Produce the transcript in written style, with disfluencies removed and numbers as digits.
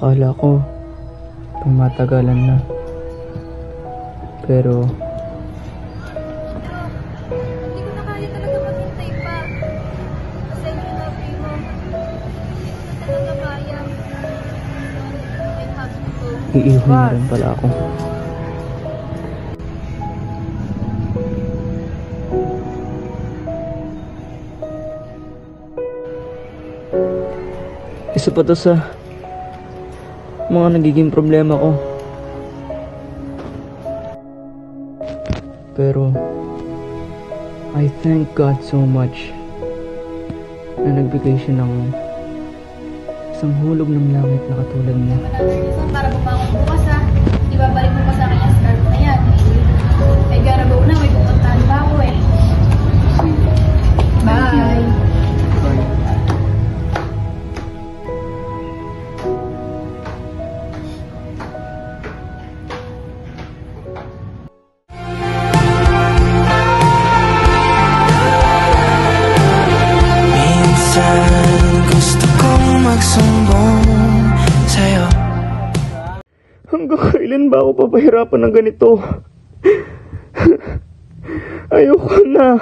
Akala ko tumatagalan na. Pero Hindi ko na kaya talaga maghintay pa. Pasensya na, primo. Hindi ko na talaga kaya. I have to go. iiwan na rin pala ako. Isa pa to sa mga nagiging problema ko. Pero I thank God so much na nagbigay siya ng isang hulog ng langit na katulad niya. Para bumangon bukas ha. Di ba balik mo pa sa akin yung scarf na yan? May garabaw na, may pupuntahan pa ako eh. Bye! Gusto kong magsumbong sa'yo. Hanggang kailan ba ako papahirapan ng ganito? Ayoko na.